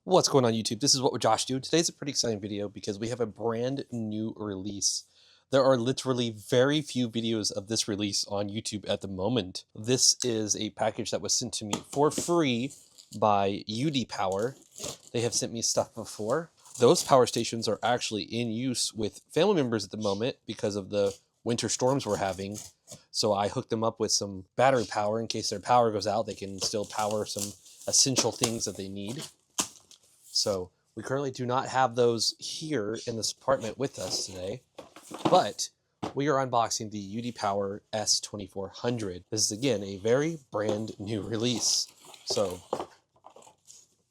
What's going on YouTube? This is What Would Josh Do? Today's a pretty exciting video because we have a brand new release. There are literally very few videos of this release on YouTube at the moment. This is a package that was sent to me for free by UDPOWER. They have sent me stuff before. Those power stations are actually in use with family members at the moment because of the winter storms we're having. So I hooked them up with some battery power in case their power goes out. They can still power some essential things that they need. So we currently do not have those here in this apartment with us today, but we are unboxing the UDPOWER S2400. This is again a very brand new release. So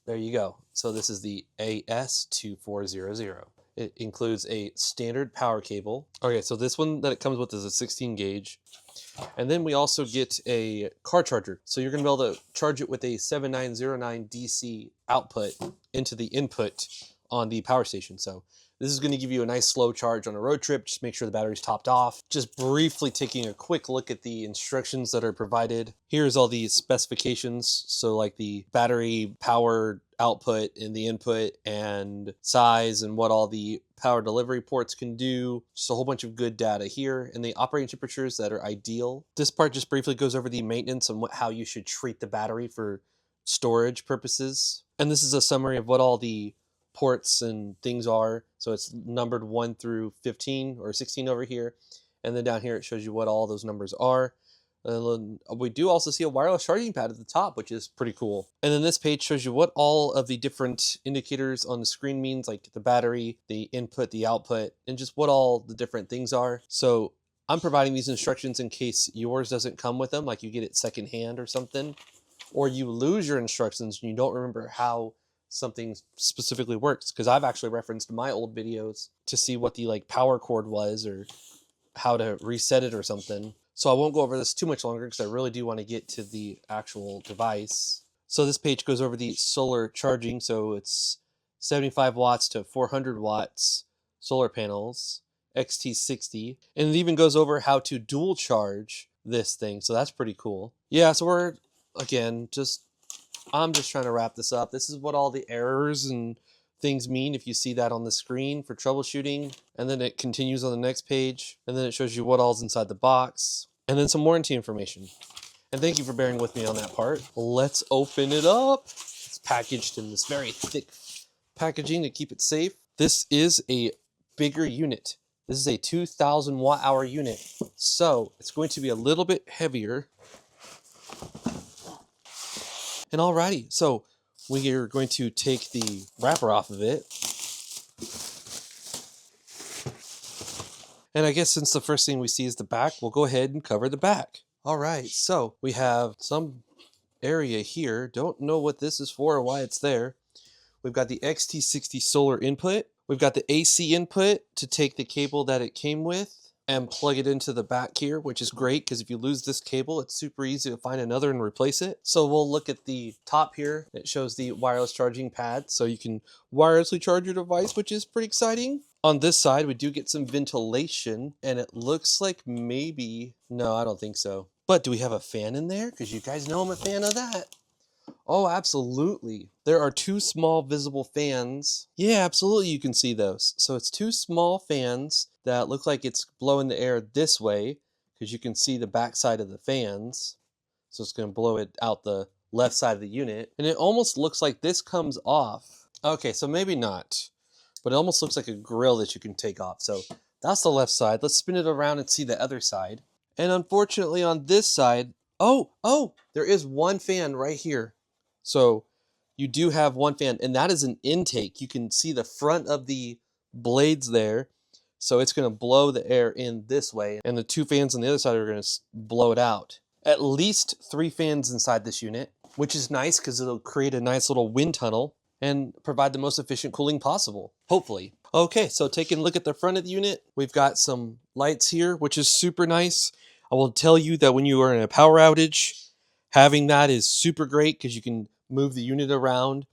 there you go. So this is the AS2400. It includes a standard power cable. Okay, so this one that it comes with is a 16 gauge. And then we also get a car charger. So you're going to be able to charge it with a 7909 DC output into the input on the power station. So this is going to give you a nice slow charge on a road trip. Just make sure the battery's topped off. Just briefly taking a quick look at the instructions that are provided. Here's all the specifications. So like the battery power output and the input and size and what all the power delivery ports can do. Just a whole bunch of good data here, and the operating temperatures that are ideal. This part just briefly goes over the maintenance and how you should treat the battery for storage purposes. And this is a summary of what all the ports and things are. So it's numbered 1 through 15 or 16 over here. And then down here it shows you what all those numbers are. And we do also see a wireless charging pad at the top, which is pretty cool. And then this page shows you what all of the different indicators on the screen means, like the battery, the input, the output, and just what all the different things are. So I'm providing these instructions in case yours doesn't come with them, like you get it secondhand or something, or you lose your instructions and you don't remember how something specifically works. Because I've actually referenced my old videos to see what the power cord was or how to reset it or something. So I won't go over this too much longer because I really do want to get to the actual device. So this page goes over the solar charging. So it's 75 watts to 400 watts solar panels, XT60. And it even goes over how to dual charge this thing. So that's pretty cool. Yeah, so we're, again, I'm just trying to wrap this up. This is what all the errors and things mean if you see that on the screen for troubleshooting. And then it continues on the next page, and then it shows you what all's inside the box, and then some warranty information. And thank you for bearing with me on that part. Let's open it up. It's packaged in this very thick packaging to keep it safe. This is a bigger unit. This is a 2000 watt-hour unit, so it's going to be a little bit heavier. And alrighty, so we are going to take the wrapper off of it. And I guess since the first thing we see is the back, we'll go ahead and cover the back. All right, so we have some area here. Don't know what this is for or why it's there. We've got the XT60 solar input. We've got the AC input to take the cable that it came with and plug it into the back here, which is great because if you lose this cable, it's super easy to find another and replace it. So we'll look at the top here. It shows the wireless charging pad, so you can wirelessly charge your device, which is pretty exciting. On this side, we do get some ventilation, and it looks like maybe, no, I don't think so. But do we have a fan in there? Because you guys know I'm a fan of that. Oh, absolutely. There are 2 small visible fans. Yeah, absolutely, you can see those. So it's 2 small fans that look like it's blowing the air this way, because you can see the back side of the fans. So it's going to blow it out the left side of the unit. And it almost looks like this comes off. Okay, so maybe not. But it almost looks like a grill that you can take off. So that's the left side. Let's spin it around and see the other side. And unfortunately on this side, oh, there is 1 fan right here. So you do have 1 fan, and that is an intake. You can see the front of the blades there. So it's going to blow the air in this way, and the 2 fans on the other side are going to blow it out. At least 3 fans inside this unit, which is nice because it'll create a nice little wind tunnel and provide the most efficient cooling possible, hopefully. Okay, so taking a look at the front of the unit, we've got some lights here, which is super nice. I will tell you that when you are in a power outage, having that is super great because you can move the unit around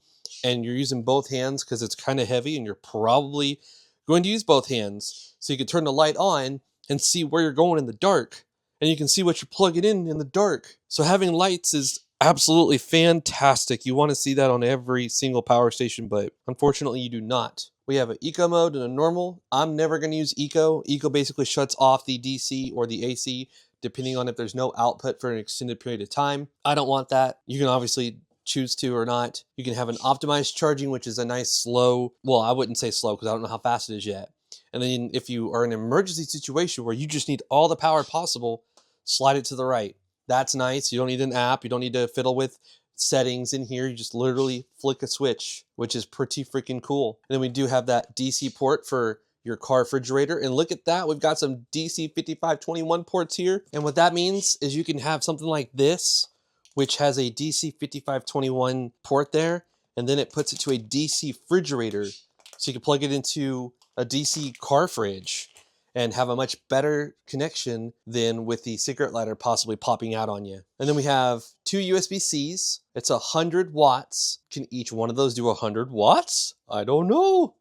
and you're using both hands because it's kind of heavy and you're probably going to use both hands. So you can turn the light on and see where you're going in the dark, and you can see what you're plugging in the dark. So having lights is Absolutely fantastic. You want to see that on every single power station, but unfortunately you do not. We have an eco mode and a normal. I'm never going to use eco. Eco basically shuts off the DC or the AC depending on if there's no output for an extended period of time. I don't want that. You can obviously choose to or not. You can have an optimized charging, which is a nice slow, well, I wouldn't say slow because I don't know how fast it is yet. And then if you are in an emergency situation where you just need all the power possible, slide it to the right. That's nice. You don't need an app. You don't need to fiddle with settings in here. You just literally flick a switch, which is pretty freaking cool. And then we do have that DC port for your car refrigerator. And look at that. We've got some DC 5521 ports here. And what that means is you can have something like this, which has a DC 5521 port there. And then it puts it to a DC refrigerator. So you can plug it into a DC car fridge and have a much better connection than with the cigarette lighter possibly popping out on you. And then we have two USB-Cs. It's 100 watts. Can each one of those do 100 watts? I don't know.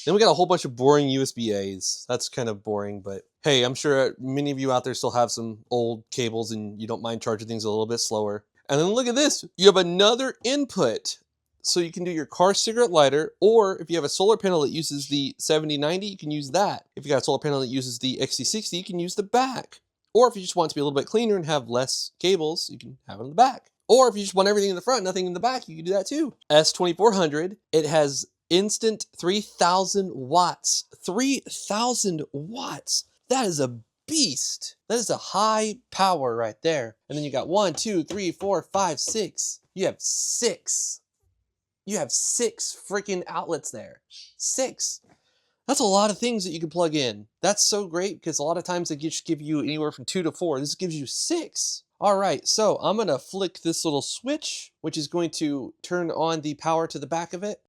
Then we got a whole bunch of boring USB-As. That's kind of boring, but hey, I'm sure many of you out there still have some old cables and you don't mind charging things a little bit slower. And then look at this. You have another input. So you can do your car cigarette lighter, or if you have a solar panel that uses the 7090, you can use that. If you got a solar panel that uses the XT60, you can use the back. Or if you just want it to be a little bit cleaner and have less cables, you can have it in the back. Or if you just want everything in the front, nothing in the back, you can do that too. S2400, it has instant 3000 watts. 3000 watts. That is a beast. That is a high power right there. And then you got 1, 2, 3, 4, 5, 6. You have 6. You have 6 freaking outlets there. 6. That's a lot of things that you can plug in. That's so great because a lot of times they just give you anywhere from 2 to 4. This gives you 6. All right, so I'm going to flick this little switch, which is going to turn on the power to the back of it.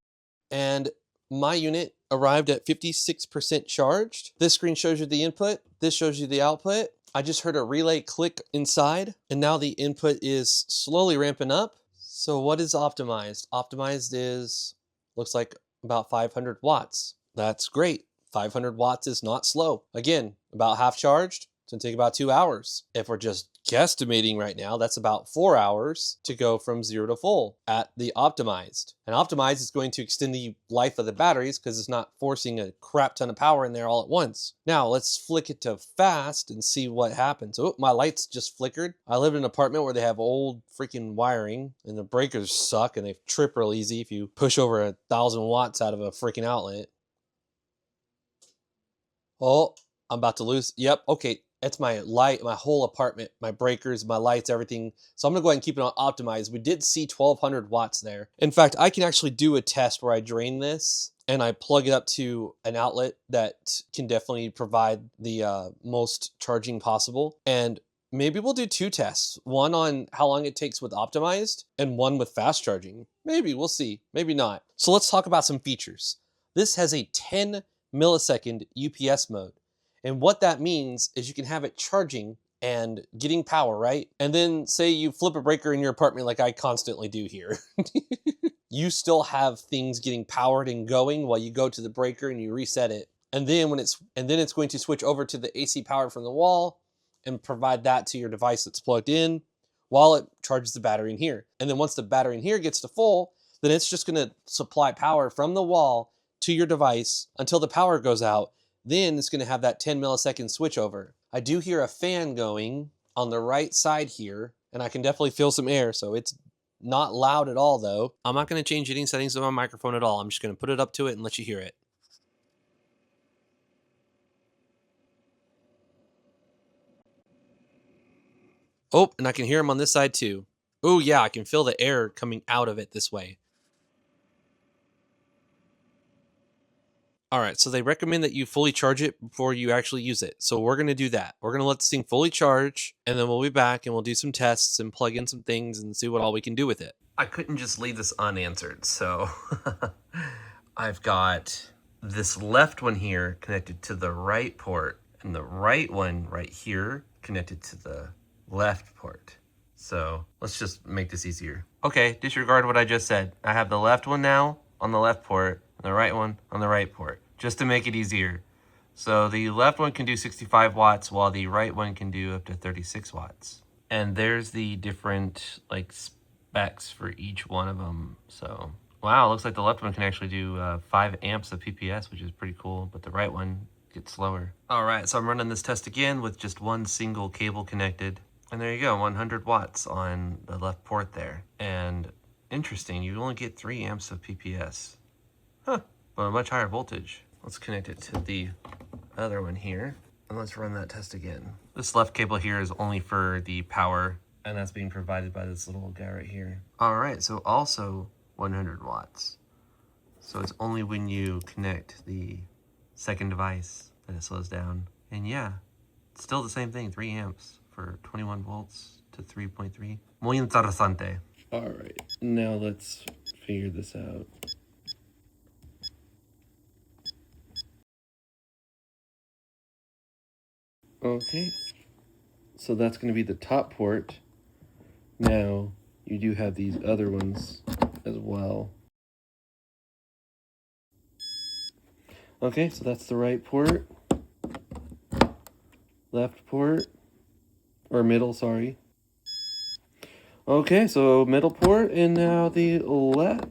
And my unit arrived at 56% charged. This screen shows you the input. This shows you the output. I just heard a relay click inside, and now the input is slowly ramping up. So what is optimized? Optimized is, looks like about 500 watts. That's great. 500 watts is not slow. Again, about half charged. It's gonna take about 2 hours. If we're just guesstimating right now, that's about 4 hours to go from 0 to full at the optimized. And optimized is going to extend the life of the batteries because it's not forcing a crap ton of power in there all at once. Now let's flick it to fast and see what happens. Oh, my lights just flickered. I live in an apartment where they have old freaking wiring and the breakers suck and they trip real easy if you push over 1,000 watts out of a freaking outlet. Oh, I'm about to lose. Yep. Okay. It's my light, my whole apartment, my breakers, my lights, everything. So I'm gonna go ahead and keep it on optimized. We did see 1200 watts there. In fact, I can actually do a test where I drain this and I plug it up to an outlet that can definitely provide the most charging possible. And maybe we'll do 2 tests. One on how long it takes with optimized and one with fast charging. Maybe, we'll see, maybe not. So let's talk about some features. This has a 10 millisecond UPS mode. And what that means is you can have it charging and getting power, right? And then say you flip a breaker in your apartment like I constantly do here. You still have things getting powered and going while you go to the breaker and you reset it. And then it's going to switch over to the AC power from the wall and provide that to your device that's plugged in while it charges the battery in here. And then once the battery in here gets to full, then it's just gonna supply power from the wall to your device until the power goes out. Then it's going to have that 10 millisecond switch over. I do hear a fan going on the right side here, and I can definitely feel some air, so it's not loud at all though. I'm not going to change any settings of my microphone at all. I'm just going to put it up to it and let you hear it. Oh, and I can hear him on this side too. Oh yeah, I can feel the air coming out of it this way. All right, so they recommend that you fully charge it before you actually use it. So we're going to do that. We're going to let this thing fully charge, and then we'll be back and we'll do some tests and plug in some things and see what all we can do with it. I couldn't just leave this unanswered, so I've got this left one here connected to the right port, and the right one right here connected to the left port. So let's just make this easier. Okay, disregard what I just said. I have the left one now on the left port, and the right one on the right port, just to make it easier. So the left one can do 65 watts, while the right one can do up to 36 watts. And there's the different like specs for each one of them. So, wow, looks like the left one can actually do 5 amps of PPS, which is pretty cool, but the right one gets slower. All right, so I'm running this test again with just one single cable connected. And there you go, 100 watts on the left port there. And interesting, you only get 3 amps of PPS. Huh, but a much higher voltage. Let's connect it to the other one here. And let's run that test again. This left cable here is only for the power, and that's being provided by this little guy right here. All right, so also 100 watts. So it's only when you connect the second device that it slows down. And yeah, it's still the same thing, 3 amps for 21 volts to 3.3. Muy interesante. All right, now let's figure this out. Okay, so that's going to be the top port. Now, you do have these other ones as well. Okay, so that's the right port. Left port. Or middle, sorry. Okay, so middle port, and now the left.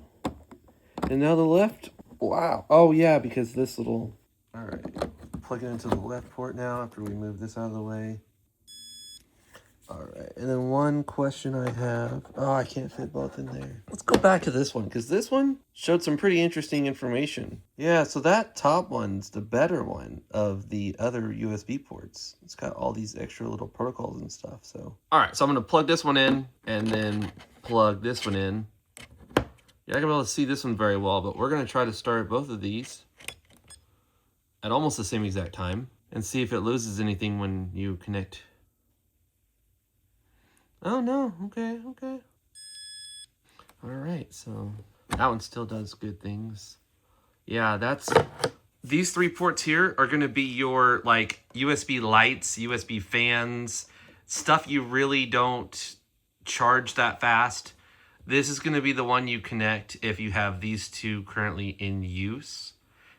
And now the left. Wow. Oh, yeah, because this little... Alright, plug it into the left port now after we move this out of the way. Alright, and then one question I have. Oh, I can't fit both in there. Let's go back to this one, because this one showed some pretty interesting information. Yeah, so that top one's the better one of the other USB ports. It's got all these extra little protocols and stuff, so. Alright, so I'm going to plug this one in, and then plug this one in. You're not going to be able to see this one very well, but we're going to try to start both of these at almost the same exact time, and see if it loses anything when you connect. Oh no, okay. All right, so that one still does good things. Yeah, these 3 ports here are gonna be your like USB lights, USB fans, stuff you really don't charge that fast. This is gonna be the one you connect if you have these 2 currently in use,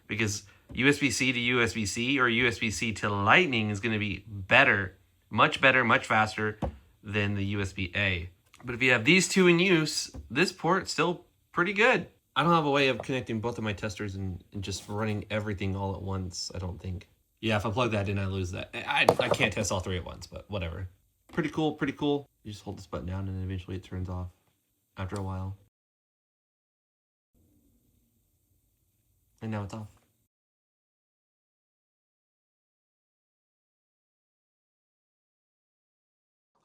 because USB-C to USB-C or USB-C to Lightning is gonna be better, much faster than the USB-A. But if you have these 2 in use, this port's still pretty good. I don't have a way of connecting both of my testers and just running everything all at once, I don't think. Yeah, if I plug that in, I lose that. I can't test all 3 at once, but whatever. Pretty cool. You just hold this button down and eventually it turns off after a while. And now it's off.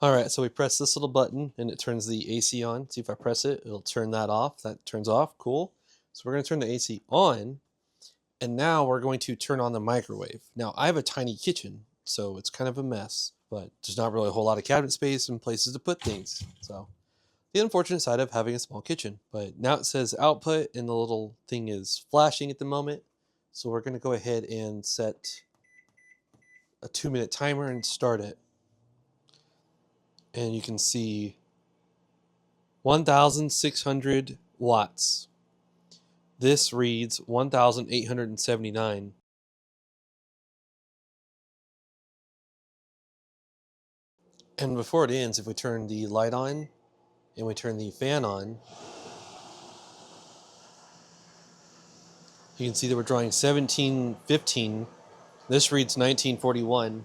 All right, so we press this little button and it turns the AC on. See if I press it, it'll turn that off. That turns off, cool. So we're gonna turn the AC on, and now we're going to turn on the microwave. Now I have a tiny kitchen, so it's kind of a mess, but there's not really a whole lot of cabinet space and places to put things. So the unfortunate side of having a small kitchen. But now it says output and the little thing is flashing at the moment. So we're gonna go ahead and set a 2-minute timer and start it. And you can see 1,600 watts. This reads 1,879. And before it ends, if we turn the light on and we turn the fan on, you can see that we're drawing 1715. This reads 1941.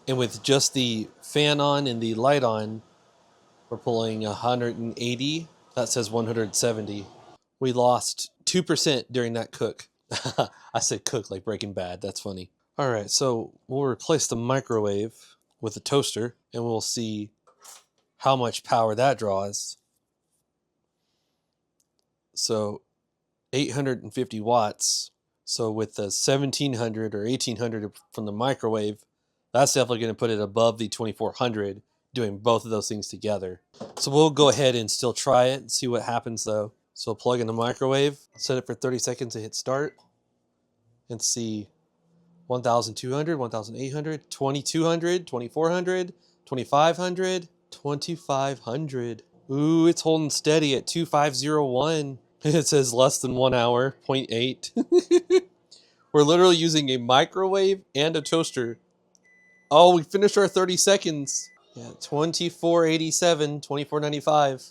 And with just the fan on and the light on, we're pulling 180. That says 170. We lost 2% during that cook. I said cook like Breaking Bad. That's funny. All right, so we'll replace the microwave with a toaster, and we'll see how much power that draws. So 850 watts. So with the 1700 or 1800 from the microwave, that's definitely going to put it above the 2400, doing both of those things together. So we'll go ahead and still try it and see what happens though. So we'll plug in the microwave, set it for 30 seconds and hit start, and see 1,200, 1,800, 2,200, 2,400, 2,500, 2,500. Ooh, it's holding steady at 2,501. It says less than 1 hour, 0.8. We're literally using a microwave and a toaster Oh, we finished our 30 seconds. Yeah, 2487, 2495.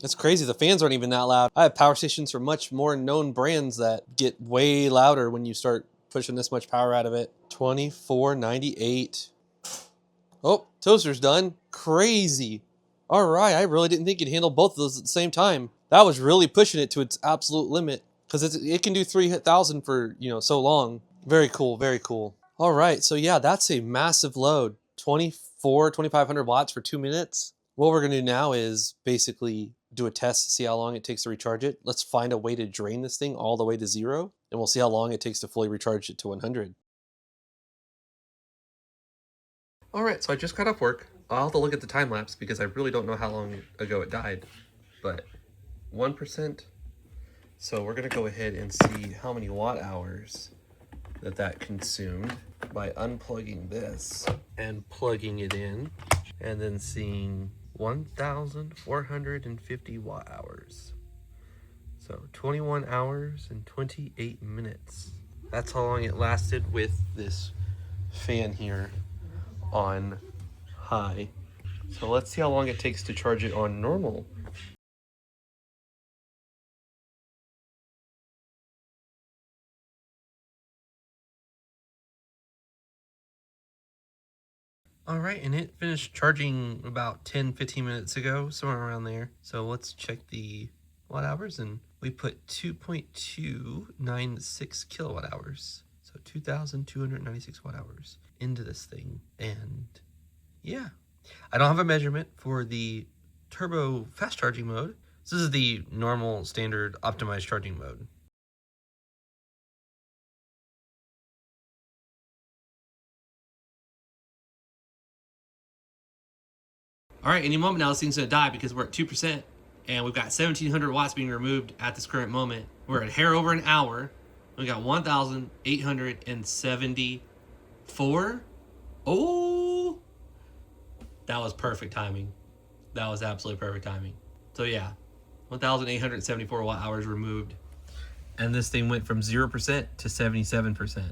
That's crazy. The fans aren't even that loud. I have power stations for much more known brands that get way louder when you start pushing this much power out of it. 2498. Oh, toaster's done. Crazy. All right, I really didn't think it'd handle both of those at the same time. That was really pushing it to its absolute limit because it can do 3,000 for, so long. Very cool, very cool. All right, so yeah, that's a massive load. 2,500 watts for 2 minutes. What we're gonna do now is basically do a test to see how long it takes to recharge it. Let's find a way to drain this thing all the way to 0, and we'll see how long it takes to fully recharge it to 100. All right, so I just got off work. I'll have to look at the time lapse because I really don't know how long ago it died, but 1%. So we're gonna go ahead and see how many watt hours that consumed by unplugging this and plugging it in, and then seeing 1,450 watt hours. So 21 hours and 28 minutes. That's how long it lasted with this fan here on high. So let's see how long it takes to charge it on normal. All right, and it finished charging about 10-15 minutes ago, somewhere around there. So let's check the watt hours, and we put 2.296 kilowatt hours. So 2,296 watt hours into this thing. And yeah, I don't have a measurement for the turbo fast charging mode. So this is the normal standard optimized charging mode. All right, any moment now this thing's gonna die because we're at 2%, and we've got 1,700 watts being removed at this current moment. We're at hair over an hour. We got 1,874. Oh, that was perfect timing. That was absolutely perfect timing. So yeah, 1,874 watt hours removed, and this thing went from 0% to 77%.